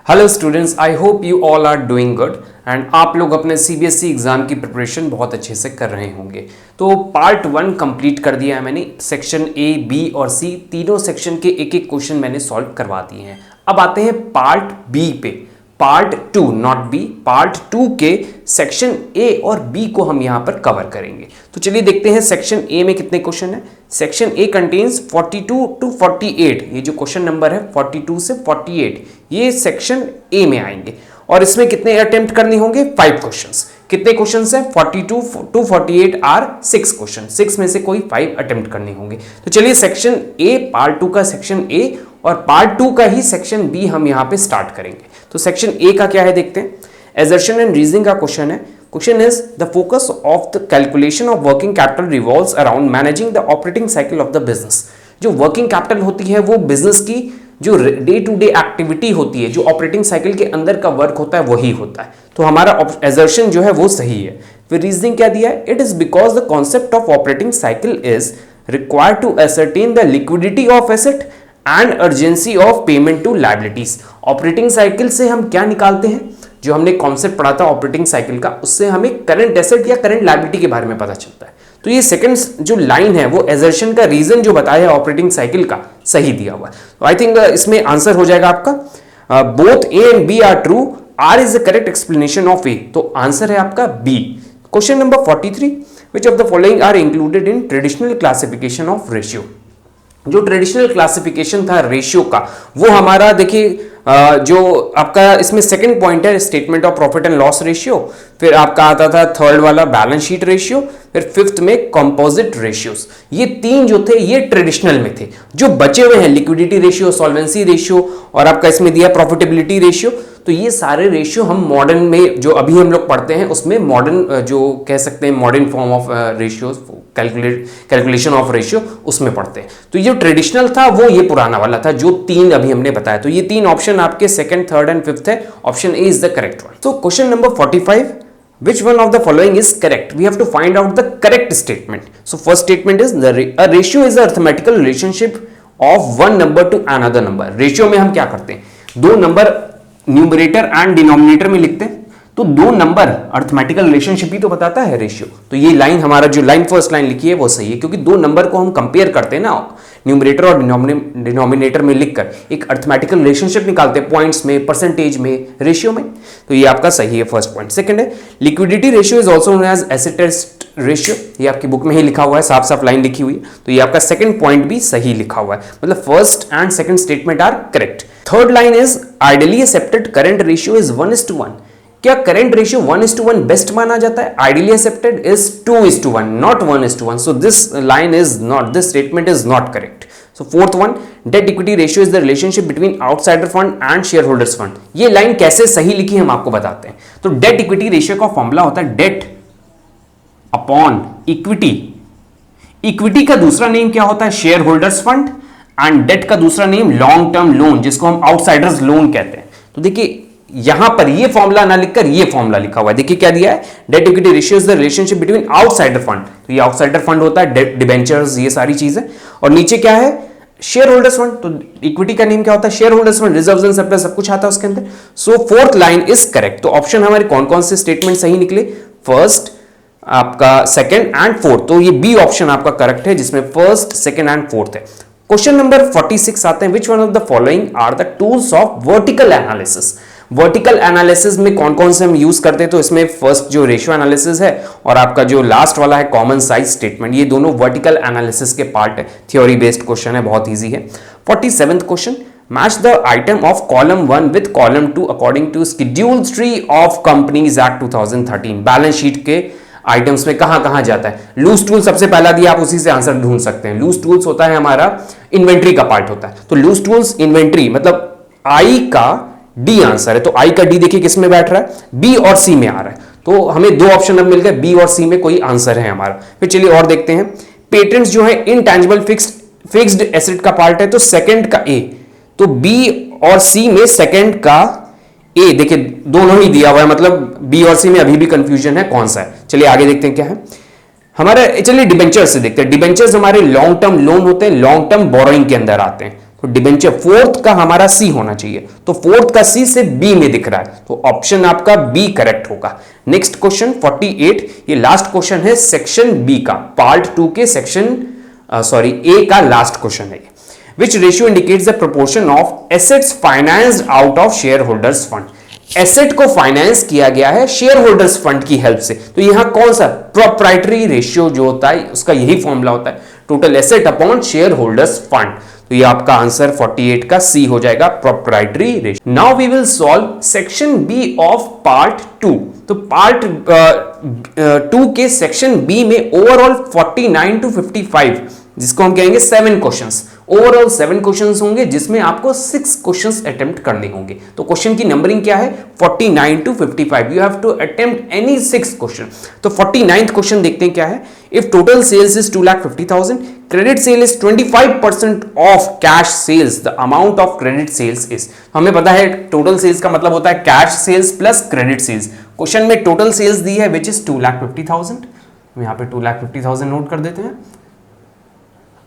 Hello students, I hope you all are doing good and आप लोग अपने CBSE exam की प्रिपरेशन बहुत अच्छे से कर रहे होंगे। तो पार्ट 1 कंप्लीट कर दिया है मैंने। सेक्शन ए, बी और सी तीनों सेक्शन के एक एक क्वेश्चन मैंने सॉल्व करवा दिए हैं। अब आते हैं पार्ट बी पे। पार्ट 2 नॉट बी, पार्ट 2 के सेक्शन ए और बी को हम यहां पर कवर करेंगे। तो चलिए देखते हैं सेक्शन ए में कितने क्वेश्चन है। Section A contains 42 to 48। ये जो क्वेश्चन नंबर है 42 से 48 ये सेक्शन ए में आएंगे और इसमें कितने अटेम्प्ट करने होंगे? 5 क्वेश्चंस। कितने क्वेश्चंस हैं? 42 टू 48 आर 6 क्वेश्चन। 6 में से कोई 5 अटेम्प्ट करने होंगे। तो चलिए सेक्शन ए पार्ट 2 का सेक्शन ए और पार्ट 2 का ही सेक्शन बी हम यहां पे स्टार्ट करेंगे। तो सेक्शन ए का क्या है देखते हैं। एजर्शन एंड रीजनिंग का क्वेश्चन है। Question is the focus of the calculation of working capital revolves around managing the operating cycle of the business. जो वर्किंग कैपिटल होती है वो बिजनेस की जो डे टू डे एक्टिविटी होती है, जो ऑपरेटिंग साइकिल के अंदर का वर्क होता है वही होता है। तो हमारा एजर्शन जो है वो सही है। फिर रीजनिंग क्या दिया है? It is because the concept of operating cycle is required to ascertain the liquidity of asset and urgency of payment to liabilities. Operating cycle से हम क्या निकालते हैं? जो हमने कॉन्सेप्ट पढ़ा था ऑपरेटिंग साइकिल का, उससे हमें करंट एसेट या करंट लायबिलिटी के बारे में पता चलता है। तो ये सेकंड जो लाइन है वो एजर्शन का रीजन जो बताया है ऑपरेटिंग साइकिल का सही दिया हुआ है। तो आई थिंक इसमें आंसर हो जाएगा आपका both A and B are true, R is the correct explanation of A. तो आंसर है आपका B. Question number 43, which of the following are included in traditional classification of ratio. जो traditional classification था ratio का वो हमारा देखिए जो आपका इसमें सेकंड पॉइंट है statement of profit and loss ratio, फिर आपका आता था थर्ड वाला बैलेंस शीट रेशियो, फिर फिफ्थ में कंपोजिट रेशियोज। ये तीन जो थे ये ट्रेडिशनल में थे। जो बचे हुए हैं लिक्विडिटी रेशियो, सॉल्वेंसी रेशियो और आपका इसमें दिया प्रॉफिटेबिलिटी रेशियो, तो ये सारे रेशियो हम मॉडर्न में जो अभी हम लोग पढ़ते हैं उसमें मॉडर्न जो कह सकते हैं modern form of ratio calculation of ratio उसमें पढ़ते हैं। तो ये ट्रेडिशनल था वो ये पुराना वाला था जो तीन अभी हमने बताया। तो ये तीन ऑप्शन आपके सेकंड, थर्ड एंड फिफ्थ है। Option A is the correct one. तो question number 45, which one of the following is correct? We have to find out the correct statement. So first statement is a ratio is a arithmetical relationship of one number to another number. Ratio में हम क्या करते हैं? दो number numerator and denominator में लिखते हैं। तो दो नंबर अर्थमेटिकल रिलेशनशिप ही तो बताता है रेशियो। तो ये लाइन हमारा जो लाइन फर्स्ट लाइन लिखी है वो सही है, क्योंकि दो नंबर को हम कंपेयर करते हैं ना न्यूमरेटर और डिनोमिनेटर में लिखकर एक अर्थमेटिकल रिलेशनशिप निकालते हैं पॉइंट्स में, परसेंटेज में, रेशियो में। तो ये आपका सही है फर्स्ट पॉइंट। सेकंड है liquidity ratio is also known as asset test ratio. ये आपकी बुक में ही लिखा हुआ है, साफ साफ लाइन लिखी हुई है। तो ये आपका सेकंड पॉइंट भी सही लिखा हुआ है, मतलब first and second statement are correct. Third line is ideally accepted current ratio is 1:1। क्या करंट रेशियो 1:1 बेस्ट माना जाता है? Ideally accepted is 2:1 not 1:1। So this line is not, this statement is not correct. So fourth one, debt equity ratio is the relationship between outsider fund and share holders fund. ये लाइन कैसे सही लिखी हम आपको बताते हैं। तो डेट इक्विटी रेशियो का फॉर्मूला होता है डेट अपॉन इक्विटी। इक्विटी का दूसरा नेम क्या होता है? Share holders fund. And debt का दूसरा नेम लॉन्ग टर्म लोन, जिसको हम आउटसाइडर्स लोन कहते हैं। तो देखिए यहां पर ये फॉर्मूला ना लिखकर ये फॉर्मूला लिखा हुआ है। देखिए क्या दिया है? Date equity ratio is the relationship between outsider fund. तो ये आउटसाइडर फंड होता है, डिबेंचर्स, ये सारी चीजें। और नीचे क्या है? Share holders fund. तो इक्विटी का नेम क्या होता है? Share holders fund, reserves and surplus सब कुछ आता है उसके अंदर। सो फोर्थ लाइन इज करेक्ट। तो ऑप्शन हमारे कौन कौन से स्टेटमेंट सही निकले? फर्स्ट, आपका सेकंड एंड फोर्थ। तो ये बी ऑप्शन आपका करेक्ट है जिसमें फर्स्ट, सेकंड एंड फोर्थ है। क्वेश्चन नंबर 46 आते हैं, which one of the following are the tools of vertical analysis. Vertical analysis में कौन कौन से हम यूज करते हैं? तो इसमें फर्स्ट जो रेशियो एनालिसिस है और आपका जो लास्ट वाला है कॉमन साइज स्टेटमेंट, ये दोनों वर्टिकल एनालिसिस के पार्ट है। थ्योरी बेस्ड क्वेश्चन है, बहुत इजी है। 47th question, match the item of column 1 with column 2 according to schedule 3 of companies act 2013। Balance sheet के आइटम्स में कहां जाता है? लूज टूल सबसे पहला दिया, आप उसी से आंसर ढूंढ सकते हैं। लूज टूल्स होता है हमारा इन्वेंट्री का पार्ट होता है। तो लूज टूल्स इन्वेंट्री मतलब आई का डी आंसर है। तो आई का डी देखिए किस में बैठ रहा है? बी और सी में आ रहा है। तो हमें दो ऑप्शन अब मिल गए, बी और सी में कोई आंसर है हमारा। फिर चलिए और देखते हैं। पेटेंट्स जो है इनटैंजिबल फिक्स्ड एसेट का पार्ट है, तो सेकंड का ए। तो बी और सी में सेकंड का ए देखिए दोनों ही दिया हुआ है, मतलब बी और सी में अभी भी कंफ्यूजन है कौन सा है। चलिए आगे देखते हैं क्या है हमारे। चलिए डिबेंचर्स से देखते हैं। डिबेंचर्स हमारे लॉन्ग टर्म लोन होते हैं, लॉन्ग टर्म बोरोइंग के अंदर आते हैं। तो डिबेंचर फोर्थ का हमारा सी होना चाहिए, तो फोर्थ का सी से बी में दिख रहा है, तो ऑप्शन आपका बी करेक्ट होगा। नेक्स्ट क्वेश्चन 48, ये लास्ट क्वेश्चन है सेक्शन बी का, पार्ट 2 के सेक्शन ए का लास्ट क्वेश्चन है। विच ratio indicates the proportion of assets financed out of share holders fund. Asset को फाइनेंस किया गया है शेयर होल्डर्स फंड की हेल्प से, तो यहां कौन सा प्रोप्राइटरी रेशियो जो होता है उसका यही फॉर्मूला होता है, total asset upon share holders fund. तो ये आपका आंसर 48 का सी हो जाएगा, proprietary ratio. Now we will solve section B of part 2। तो पार्ट 2 के सेक्शन बी में ओवरऑल 49 to 55, जिसको हम कहेंगे 7 क्वेश्चंस, ओवरऑल 7 क्वेश्चंस होंगे जिसमें आपको 6 क्वेश्चंस अटेम्प्ट करने होंगे। तो क्वेश्चन की नंबरिंग क्या है, 49 to 55, you have to attempt any 6 question. तो 49th क्वेश्चन देखते हैं क्या है। If total sales is 2,50,000, credit sale is 25% of cash sales, the amount of credit sales is. हमें पता है टोटल सेल्स का मतलब होता है cash sales plus credit sales. Question में टोटल सेल्स दी है विच इज 2,50,000, हम यहां पे 2,50,000 नोट कर देते हैं।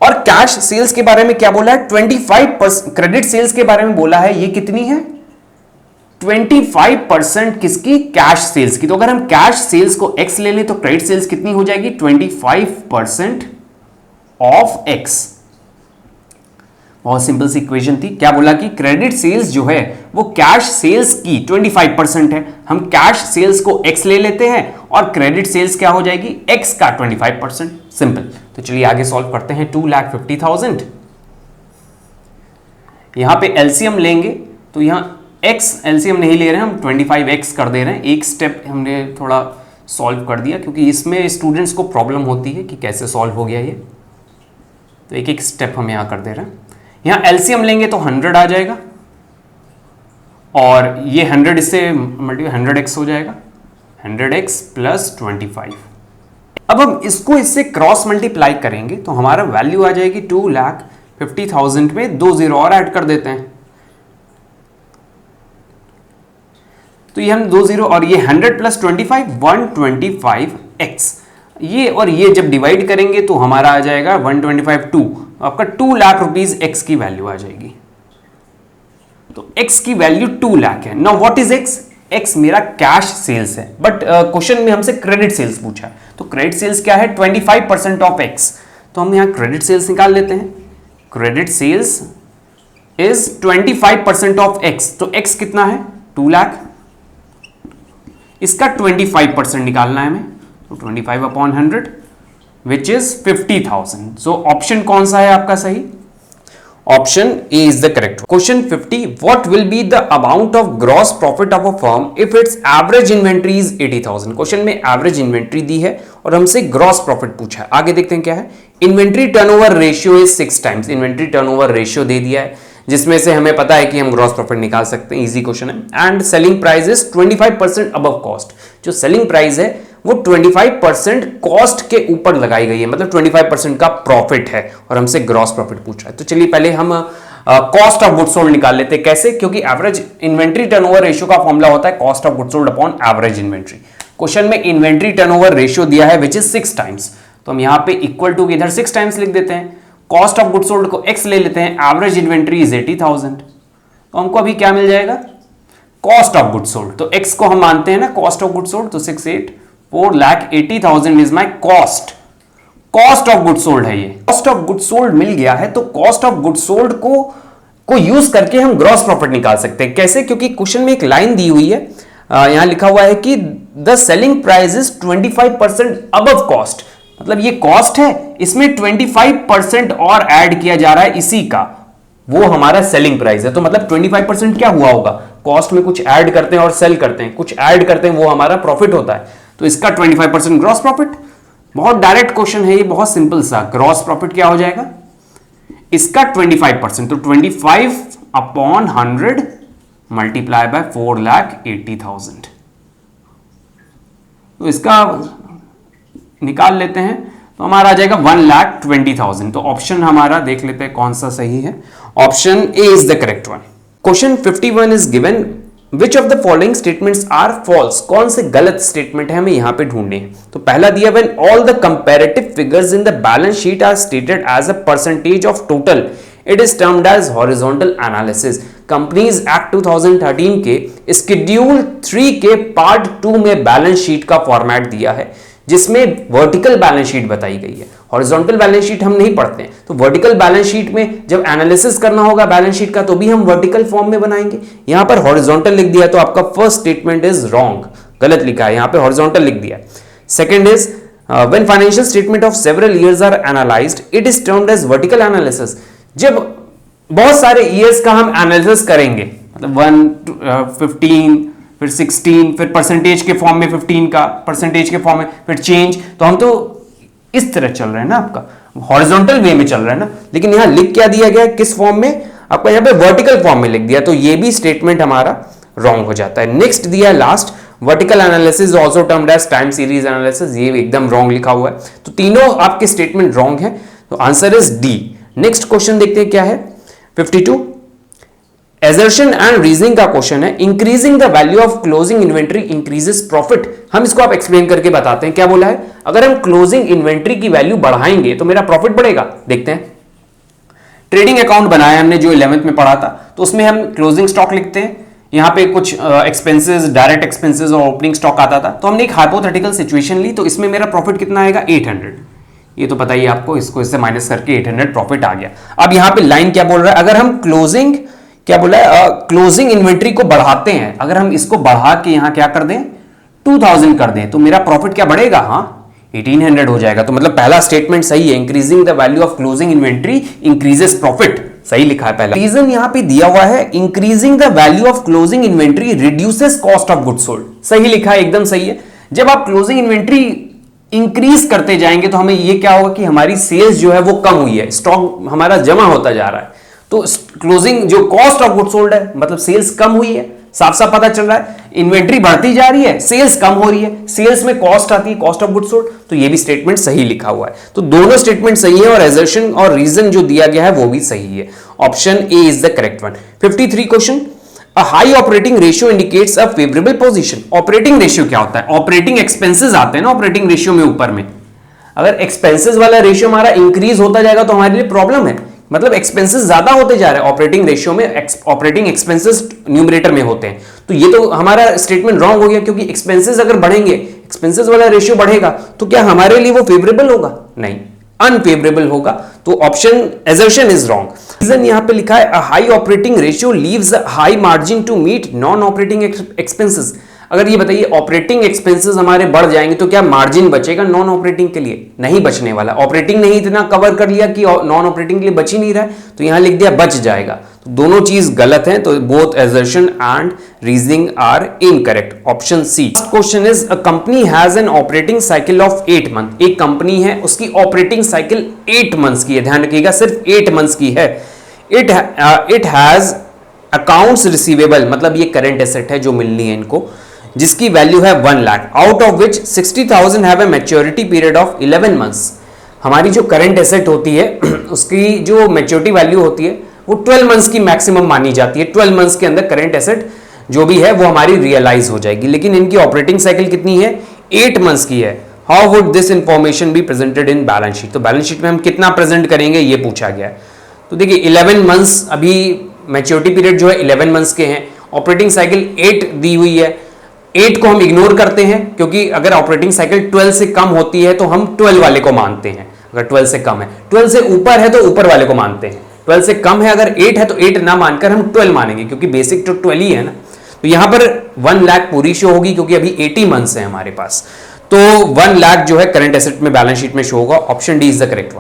और कैश सेल्स के बारे में क्या बोला है, 25%, क्रेडिट सेल्स के बारे में बोला है, ये कितनी है 25% किसकी, कैश सेल्स की। तो अगर हम कैश सेल्स को x ले लें तो क्रेडिट सेल्स कितनी हो जाएगी, 25% ऑफ x। बहुत सिंपल सी इक्वेशन थी, क्या बोला कि क्रेडिट सेल्स जो है वो कैश सेल्स की 25% है, हम कैश सेल्स को x ले लेते हैं और क्रेडिट सेल्स क्या हो जाएगी, x का 25%, सिंपल। तो चलिए आगे सॉल्व करते हैं। 2,50,000, यहां पे एलसीएम लेंगे तो यहां x एलसीएम नहीं ले रहे हैं, हम 25x कर दे रहे हैं। एक स्टेप हमने थोड़ा सॉल्व कर दिया क्योंकि इसमें स्टूडेंट्स को प्रॉब्लम होती है कि कैसे सॉल्व हो गया ये, तो एक एक स्टेप हम यहां कर दे रहे हैं। यहां एलसीएम लेंगे तो 100 आ जाएगा और ये 100 इससे मल्टीप्लाई 100x हो जाएगा, 100x प्लस 25। अब हम इसको इससे क्रॉस मल्टीप्लाई करेंगे तो हमारा वैल्यू आ जाएगी 2,50,000 में 2 0 और ऐड कर देते हैं, तो ये हम 2 0 और ये 100 प्लस 25 125x, ये और ये जब डिवाइड करेंगे तो हमारा आ जाएगा 125 2, आपका 2 लाख रुपीज x की वैल्यू आ जाएगी। तो x की वैल्यू 2 लाख है। Now what is x, x मेरा कैश सेल्स है, बट क्वेश्चन में हमसे क्रेडिट सेल्स पूछा है, तो क्रेडिट सेल्स क्या है 25% ऑफ x, तो हम यहां क्रेडिट सेल्स निकाल लेते हैं। Credit sales is 25% of x, तो x कितना है 2 लाख, इसका 25% निकालना है हमें, तो 25 upon 100 which is 50,000। So option कौन सा है आपका सही, option A is the correct. Question 50, what will be the amount of gross profit of a firm if it's average inventory is 80,000। Question में एवरेज इन्वेंट्री दी है और हमसे ग्रॉस प्रॉफिट पूछा है। आगे देखते हैं क्या है, inventory turnover ratio is 6 times, inventory turnover ratio दे दिया है जिसमें से हमें पता है कि हम ग्रॉस प्रॉफिट निकाल सकते हैं, इजी क्वेश्चन है। And selling price is 25% above cost, जो सेलिंग प्राइस है वो 25% कॉस्ट के ऊपर लगाई गई है, मतलब 25% का प्रॉफिट है और हमसे ग्रॉस प्रॉफिट पूछ रहा है। तो चलिए पहले हम कॉस्ट ऑफ गुड्स सोल्ड निकाल लेते हैं। कैसे, क्योंकि एवरेज इन्वेंट्री टर्नओवर रेशियो का फॉर्मूला होता है cost of goods sold upon average inventory. Question में इन्वेंट्री टर्नओवर रेशियो दिया है विच इज 6 टाइम्स, तो हम यहां पे इक्वल टू इधर 6 टाइम्स लिख देते हैं। कॉस्ट ऑफ गुड्स सोल्ड को x ले लेते हैं, एवरेज इन्वेंट्री इज 80,000, तो हमको अभी क्या मिल जाएगा, कॉस्ट ऑफ गुड्स सोल्ड, तो x को हम मानते हैं ना कॉस्ट ऑफ गुड्स सोल्ड, तो 6,84,80,000 is my cost, cost of goods sold है ये। कॉस्ट ऑफ गुड्स सोल्ड मिल गया है तो कॉस्ट ऑफ गुड्स सोल्ड को यूज करके हम ग्रॉस प्रॉफिट निकाल सकते हैं। कैसे, क्योंकि क्वेश्चन में एक लाइन दी हुई है, यहां लिखा हुआ है कि the selling price is 25% above cost, मतलब ये कॉस्ट है, इसमें 25% और ऐड किया जा रहा है इसी का, वो हमारा सेलिंग प्राइस है। तो मतलब 25% क्या हुआ होगा, कॉस्ट में कुछ ऐड करते हैं और सेल करते हैं, कुछ ऐड करते हैं, वो हमारा प्रॉफिट होता है, तो इसका 25% ग्रॉस प्रॉफिट। बहुत डायरेक्ट क्वेश्चन है ये, बहुत सिंपल सा। ग्रॉस प्रॉफिट क्या हो जाएगा, इसका 25%, तो 25 अपॉन 100 मल्टीप्लाई बाय 4,80,000, तो इसका निकाल लेते हैं तो हमारा आ जाएगा 1,20,000। तो ऑप्शन हमारा देख लेते हैं कौन सा सही है, option A is the correct one. Question 51 is given, which of the following statements are false, कौन से गलत स्टेटमेंट है हमें यहां पे ढूंढने हैं। तो पहला दिया, when all the comparative figures in the balance sheet are stated as a percentage of total it is termed as horizontal analysis. Companies act 2013 के शेड्यूल 3 के पार्ट 2 में बैलेंस शीट का फॉर्मेट दिया है, जिसमें वर्टिकल बैलेंस शीट बताई गई है। हॉरिजॉन्टल बैलेंस शीट हम नहीं पढ़ते हैं, तो वर्टिकल बैलेंस शीट में जब एनालिसिस करना होगा बैलेंस शीट का तो भी हम वर्टिकल फॉर्म में बनाएंगे। यहां पर हॉरिजॉन्टल लिख दिया तो आपका फर्स्ट स्टेटमेंट इज रॉन्ग, गलत लिखा है, यहां पे हॉरिजॉन्टल लिख दिया। Second is when financial statement of several years are analysed it is termed as vertical analysis. जब बहुत सारे ईयर्स का हम एनालिसिस करेंगे, मतलब 1 15 फिर 16 फिर परसेंटेज के फॉर्म में 15 का परसेंटेज के फॉर्म में फिर चेंज, तो हम तो इस तरह चल रहे हैं ना, आपका हॉरिजॉन्टल वे में चल रहा है ना। लेकिन यहां लिख क्या दिया गया है, किस फॉर्म में, आपका यहां पे वर्टिकल फॉर्म में लिख दिया, तो ये भी स्टेटमेंट हमारा रॉन्ग हो जाता है। नेक्स्ट दिया last, vertical analysis also termed as time series analysis, ये एकदम रॉन्ग लिखा हुआ है। तो तीनों आपके स्टेटमेंट रॉन्ग है, तो answer is D. Next question देखते हैं क्या है, 52 एजर्शन एंड रीजनिंग का क्वेश्चन है। Increasing the value of closing inventory increases profit. हम इसको आप एक्सप्लेन करके बताते हैं, क्या बोला है, अगर हम क्लोजिंग इन्वेंट्री की वैल्यू बढ़ाएंगे तो मेरा प्रॉफिट बढ़ेगा। देखते हैं, ट्रेडिंग अकाउंट बनाया हमने जो 11th में पढ़ा था, तो उसमें हम क्लोजिंग स्टॉक लिखते हैं, यहां पे कुछ एक्सपेंसेस, डायरेक्ट एक्सपेंसेस और ओपनिंग स्टॉक आता था। तो हमने एक हाइपोथेटिकल सिचुएशन ली, तो इसमें मेरा प्रॉफिट कितना आएगा, 800। ये तो पता ही आपको, इसको इससे माइनस करके 800 प्रॉफिट आ गया। अब यहां पे लाइन क्या बोल रहा है, अगर हम क्लोजिंग, क्या बोला है, क्लोजिंग इन्वेंट्री को बढ़ाते हैं, अगर हम इसको बढ़ा के यहां क्या कर दें 2000 कर दें, तो मेरा प्रॉफिट क्या बढ़ेगा, हाँ 1800 हो जाएगा। तो मतलब पहला स्टेटमेंट सही है, increasing the value of closing inventory increases profit, सही लिखा है पहला। रीजन यहां पे दिया हुआ है, increasing the value of closing inventory reduces cost of goods sold, सही लिखा है, एकदम सही है। जब आप क्लोजिंग इन्वेंट्री इंक्रीज करते जाएंगे तो हमें ये क्या होगा कि हमारी सेल्स जो है वो कम हुई है, स्टॉक हमारा जमा होता जा रहा है, तो क्लोजिंग जो कॉस्ट ऑफ गुड्स सोल्ड है, मतलब सेल्स कम हुई है, साफ साफ पता चल रहा है। इन्वेंट्री बढ़ती जा रही है, सेल्स कम हो रही है, सेल्स में कॉस्ट आती है, कॉस्ट ऑफ गुड्स सोल्ड, तो ये भी स्टेटमेंट सही लिखा हुआ है। तो दोनों स्टेटमेंट सही है और एजर्शन और रीजन जो दिया गया है वो भी सही है। Option A is the correct one. 53 question, a high operating ratio indicates a favourable position. Operating ratio क्या होता है, ऑपरेटिंग एक्सपेंसेस आते हैं ना ऑपरेटिंग रेशियो में ऊपर में, अगर एक्सपेंसेस वाला रेशियो हमारा इंक्रीज होता जाएगा तो हमारे लिए प्रॉब्लम है, मतलब एक्सपेंसेस ज्यादा होते जा रहे हैं ऑपरेटिंग रेशियो में, ऑपरेटिंग एक्सपेंसेस न्यूमरेटर में होते हैं, तो ये तो हमारा स्टेटमेंट रॉन्ग हो गया, क्योंकि एक्सपेंसेस अगर बढ़ेंगे, एक्सपेंसेस वाला रेशियो बढ़ेगा तो क्या हमारे लिए वो फेवरेबल होगा, नहीं, अनफेवरेबल होगा। तो option assertion is wrong. Reason यहां पे लिखा है, a high operating ratio leaves a high margin to meet non operating expenses. अगर ये बताइए ऑपरेटिंग एक्सपेंसेस हमारे बढ़ जाएंगे तो क्या मार्जिन बचेगा नॉन ऑपरेटिंग के लिए, नहीं बचने वाला। ऑपरेटिंग नहीं इतना कवर कर लिया कि नॉन ऑपरेटिंग के लिए बच ही नहीं रहा है, तो यहां लिख दिया बच जाएगा। तो दोनों चीज गलत है, तो both assertion and reasoning are incorrect. Option C. Question is, a company has an operating cycle of 8 month. एक कंपनी है, उसकी ऑपरेटिंग साइकिल 8 मंथ्स की है, ध्यान रखिएगा सिर्फ 8 मंथ्स की है। इट हैज अकाउंट्स रिसीवेबल, मतलब ये करंट एसेट है जो मिलनी है इनको, जिसकी वैल्यू है 1 lakh, out of which 60,000 have a maturity period of 11 months. हमारी जो करंट एसेट होती है उसकी जो मैच्योरिटी वैल्यू होती है वो 12 मंथ्स की मैक्सिमम मानी जाती है। 12 मंथ्स के अंदर करंट एसेट जो भी है वो हमारी रियलाइज हो जाएगी, लेकिन इनकी ऑपरेटिंग साइकिल कितनी है, 8 मंथ्स की है। How would this information be presented in balance sheet, तो बैलेंस शीट में हम कितना प्रेजेंट करेंगे ये पूछा गया है। तो देखिए 11 मंथ्स, अभी मैच्योरिटी पीरियड जो है 11 मंथ्स के हैं, ऑपरेटिंग साइकिल 8 दी हुई है, 8 को हम इग्नोर करते हैं, क्योंकि अगर ऑपरेटिंग साइकिल 12 से कम होती है तो हम 12 वाले को मानते हैं, अगर 12 से कम है, 12 से ऊपर है तो ऊपर वाले को मानते हैं, 12 से कम है अगर 8 है तो 8 ना मानकर हम 12 मानेंगे, क्योंकि बेसिक तो 12 ही है ना। तो यहां पर 1 लाख पूरी शो होगी, क्योंकि अभी 80 मंथ्स है हमारे पास, तो 1 लाख जो है करंट एसेट में बैलेंस शीट में शो होगा। Option D is the correct one.